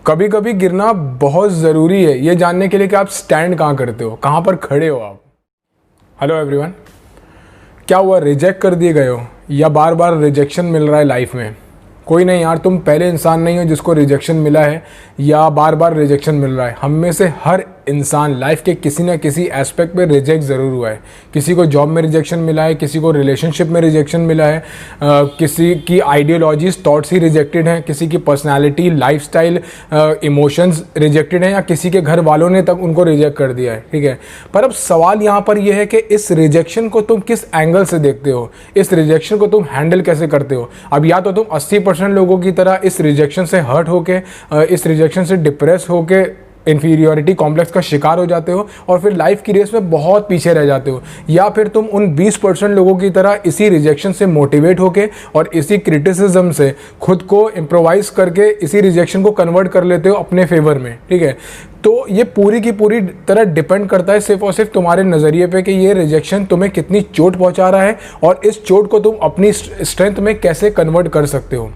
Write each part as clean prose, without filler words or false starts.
कभी कभी गिरना बहुत ज़रूरी है ये जानने के लिए कि आप स्टैंड कहाँ करते हो, कहाँ पर खड़े हो आप। हेलो एवरीवन, क्या हुआ, रिजेक्ट कर दिए गए हो या बार बार रिजेक्शन मिल रहा है लाइफ में? कोई नहीं यार, तुम पहले इंसान नहीं हो जिसको रिजेक्शन मिला है या बार बार रिजेक्शन मिल रहा है। हम में से हर इंसान लाइफ के किसी ना किसी एस्पेक्ट पे रिजेक्ट ज़रूर हुआ है। किसी को जॉब में रिजेक्शन मिला है, किसी को रिलेशनशिप में रिजेक्शन मिला है, किसी की आइडियोलॉजीज थॉट्स ही रिजेक्टेड हैं, किसी की पर्सनालिटी लाइफस्टाइल इमोशंस रिजेक्टेड हैं, या किसी के घर वालों ने तक उनको रिजेक्ट कर दिया है। ठीक है, पर अब सवाल यहाँ पर यह है कि इस रिजेक्शन को तुम किस एंगल से देखते हो, इस रिजेक्शन को तुम हैंडल कैसे करते हो। अब या तो तुम 80% लोगों की तरह इस रिजेक्शन से हर्ट होके, इस रिजेक्शन से डिप्रेस होके इन्फीरियोरिटी कॉम्प्लेक्स का शिकार हो जाते हो और फिर लाइफ की रेस में बहुत पीछे रह जाते हो, या फिर तुम उन 20% लोगों की तरह इसी रिजेक्शन से मोटिवेट होके और इसी क्रिटिसिज्म से खुद को इम्प्रोवाइज करके इसी रिजेक्शन को कन्वर्ट कर लेते हो अपने फेवर में। ठीक है, तो ये पूरी की पूरी तरह डिपेंड करता है सिर्फ और सिर्फ तुम्हारे नज़रिए पे कि ये रिजेक्शन तुम्हें कितनी चोट पहुंचा रहा है और इस चोट को तुम अपनी स्ट्रेंथ में कैसे कन्वर्ट कर सकते हो।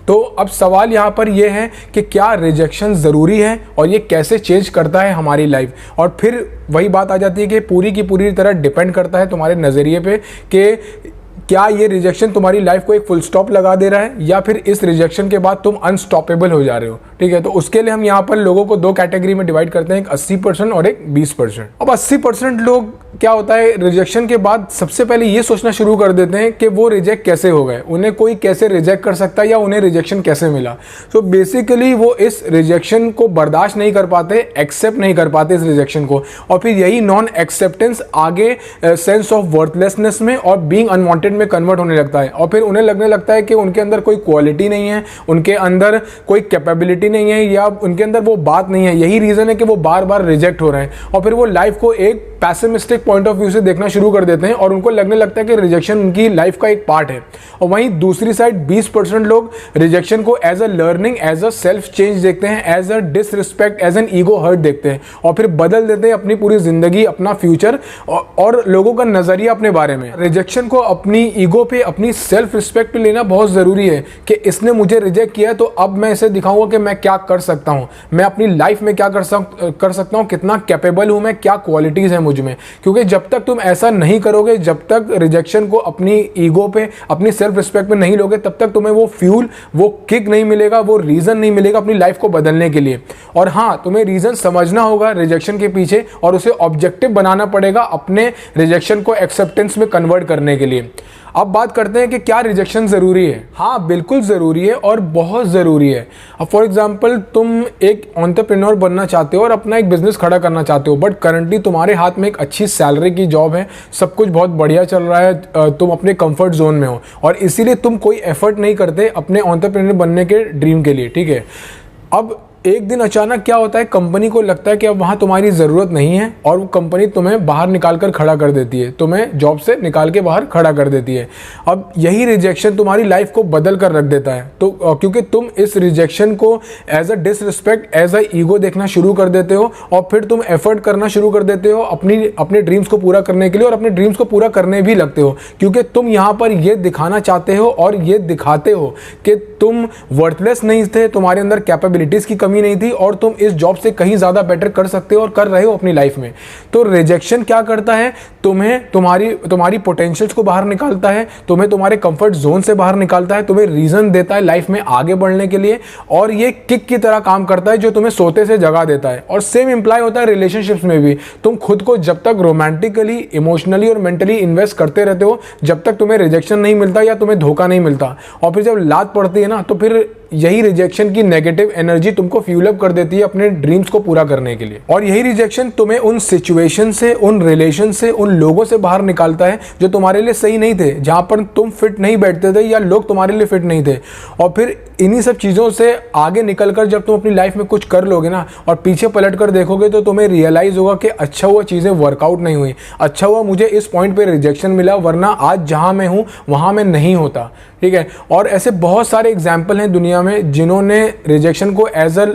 तो अब सवाल यहाँ पर यह है कि क्या रिजेक्शन ज़रूरी है और ये कैसे चेंज करता है हमारी लाइफ। और फिर वही बात आ जाती है कि पूरी की पूरी तरह डिपेंड करता है तुम्हारे नज़रिए पे कि क्या ये रिजेक्शन तुम्हारी लाइफ को एक फुल स्टॉप लगा दे रहा है या फिर इस रिजेक्शन के बाद तुम अनस्टॉपेबल हो जा रहे हो। ठीक है, तो उसके लिए हम यहाँ पर लोगों को दो कैटेगरी में डिवाइड करते हैं, एक 80% और एक 20%। अब 80% लोग क्या होता है, रिजेक्शन के बाद सबसे पहले ये सोचना शुरू कर देते हैं कि वो रिजेक्ट कैसे हो गए, उन्हें कोई कैसे रिजेक्ट कर सकता है या उन्हें रिजेक्शन कैसे मिला। तो बेसिकली वो इस रिजेक्शन को बर्दाश्त नहीं कर पाते, एक्सेप्ट नहीं कर पाते इस रिजेक्शन को, और फिर यही नॉन एक्सेप्टेंस आगे सेंस ऑफ वर्थलेसनेस में और बीइंग अनवांटेड में कन्वर्ट होने लगता है। और फिर उन्हें लगने लगता है कि उनके अंदर कोई क्वालिटी नहीं है, उनके अंदर कोई कैपेबिलिटी नहीं है, या उनके अंदर वो बात नहीं है। यही रीज़न है कि वो बार बार रिजेक्ट हो रहे हैं और फिर वो लाइफ को एक पैसिमिस्टिक पॉइंट ऑफ व्यू से देखना शुरू कर देते हैं और उनको लगने लगता है कि रिजेक्शन उनकी लाइफ का एक पार्ट है। और वहीं दूसरी साइड 20% लोग रिजेक्शन को as a learning, as a self change देखते हैं, as a disrespect, as an ego hurt देखते हैं और फिर बदल देते हैं अपनी पूरी जिंदगी, अपना फ्यूचर और लोगों का नजरिया अपने बारे में। रिजेक्शन को अपनी ईगो पे, अपनी सेल्फ रिस्पेक्ट पे लेना बहुत जरूरी है कि इसने मुझे रिजेक्ट किया तो अब मैं इसे दिखाऊंगा कि मैं क्या कर सकता हूं, मैं अपनी लाइफ में क्या कर सकता हूं, कितना कैपेबल हूं मैं, क्या क्वालिटीज है मुझ में। क्योंकि जब तक तुम ऐसा नहीं करोगे, जब तक रिजेक्शन को अपनी ईगो पे, अपनी सेल्फ रिस्पेक्ट पे नहीं लोगे, तब तक तुम्हें वो फ्यूल, वो किक नहीं मिलेगा, वो रीजन नहीं मिलेगा अपनी लाइफ को बदलने के लिए। और हाँ, तुम्हें रीजन समझना होगा रिजेक्शन के पीछे और उसे ऑब्जेक्टिव बनाना पड़ेगा अपने रिजेक्शन को एक्सेप्टेंस में कन्वर्ट करने के लिए। अब बात करते हैं कि क्या रिजेक्शन ज़रूरी है। हाँ, बिल्कुल ज़रूरी है और बहुत ज़रूरी है। अब फॉर एग्जांपल तुम एक एंटरप्रेन्योर बनना चाहते हो और अपना एक बिजनेस खड़ा करना चाहते हो, बट करंटली तुम्हारे हाथ में एक अच्छी सैलरी की जॉब है, सब कुछ बहुत बढ़िया चल रहा है, तुम अपने कंफर्ट जोन में हो और इसीलिए तुम कोई एफर्ट नहीं करते अपने एंटरप्रेन्योर बनने के ड्रीम के लिए। ठीक है, अब एक दिन अचानक क्या होता है, कंपनी को लगता है कि अब वहाँ तुम्हारी ज़रूरत नहीं है और वो कंपनी तुम्हें बाहर निकाल कर खड़ा कर देती है, तुम्हें जॉब से निकाल के बाहर खड़ा कर देती है। अब यही रिजेक्शन तुम्हारी लाइफ को बदल कर रख देता है, तो क्योंकि तुम इस रिजेक्शन को as a disrespect, as a ego देखना शुरू कर देते हो और फिर तुम एफर्ट करना शुरू कर देते हो अपने ड्रीम्स को पूरा करने के लिए और अपने ड्रीम्स को पूरा करने भी लगते हो, क्योंकि तुम यहाँ पर ये दिखाना चाहते हो और ये दिखाते हो कि तुम वर्थलेस नहीं थे, तुम्हारे अंदर कैपेबिलिटीज़ की कमी नहीं थी और तुम इस जॉब से कहीं ज्यादा बेटर कर सकते हो और कर रहे हो अपनी लाइफ में। तो रिजेक्शन क्या करता है, तुम्हें तुम्हारी पोटेंशियल्स को बाहर निकालता है, तुम्हें तुम्हारे कंफर्ट जोन से बाहर निकालता है, तुम्हें रीजन देता है लाइफ में आगे बढ़ने के लिए और ये किक की तरह काम करता है जो तुम्हें सोते से जगा देता है। और सेम इंप्लाई होता है रिलेशनशिप्स में भी। तुम खुद को जब तक रोमांटिकली, इमोशनली और मेंटली इन्वेस्ट करते रहते हो, जब तक तुम्हें रिजेक्शन नहीं मिलता या तुम्हें धोखा नहीं मिलता, और फिर जब लात पड़ती है ना, तो फिर यही रिजेक्शन की नेगेटिव एनर्जी तुमको फ्यूल अप कर देती है अपने ड्रीम्स को पूरा करने के लिए। और यही रिजेक्शन तुम्हें उन सिचुएशन से, उन रिलेशन से, उन लोगों से बाहर निकालता है जो तुम्हारे लिए सही नहीं थे, जहां पर तुम फिट नहीं बैठते थे या लोग तुम्हारे लिए फिट नहीं थे। और फिर इन्हीं सब चीज़ों से आगे निकलकर जब तुम अपनी लाइफ में कुछ कर लोगे ना और पीछे पलट कर देखोगे, तो तुम्हें रियलाइज होगा कि अच्छा हुआ चीज़ें वर्कआउट नहीं हुई, अच्छा हुआ मुझे इस पॉइंट पे रिजेक्शन मिला, वरना आज जहां मैं हूं वहां मैं नहीं होता। ठीक है, और ऐसे बहुत सारे एग्जाम्पल हैं दुनिया दुनिया में जिन्होंने रिजेक्शन को as a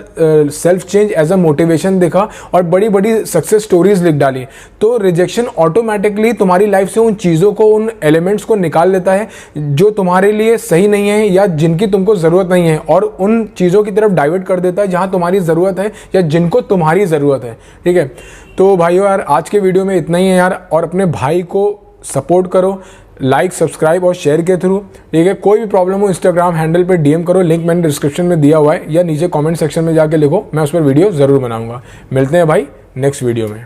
self change, as a motivation देखा और बड़ी बड़ी सक्सेस स्टोरीज लिख डाली। तो रिजेक्शन ऑटोमेटिकली तुम्हारी लाइफ से उन चीज़ों को, उन एलिमेंट्स को निकाल लेता है जो तुम्हारे लिए सही नहीं है या जिनकी तुमको ज़रूरत नहीं है, और उन चीज़ों की तरफ डाइवर्ट कर देता है जहाँ तुम्हारी ज़रूरत है या जिनको तुम्हारी ज़रूरत है। ठीक है, तो भाइयों यार आज के वीडियो में इतना ही है यार, और अपने भाई को सपोर्ट करो लाइक, सब्सक्राइब और शेयर के थ्रू। ठीक है, कोई भी प्रॉब्लम हो इंस्टाग्राम हैंडल पे डीएम करो, लिंक मैंने डिस्क्रिप्शन में दिया हुआ है, या नीचे कमेंट सेक्शन में जाके लिखो, मैं उस पर वीडियो ज़रूर बनाऊंगा। मिलते हैं भाई नेक्स्ट वीडियो में।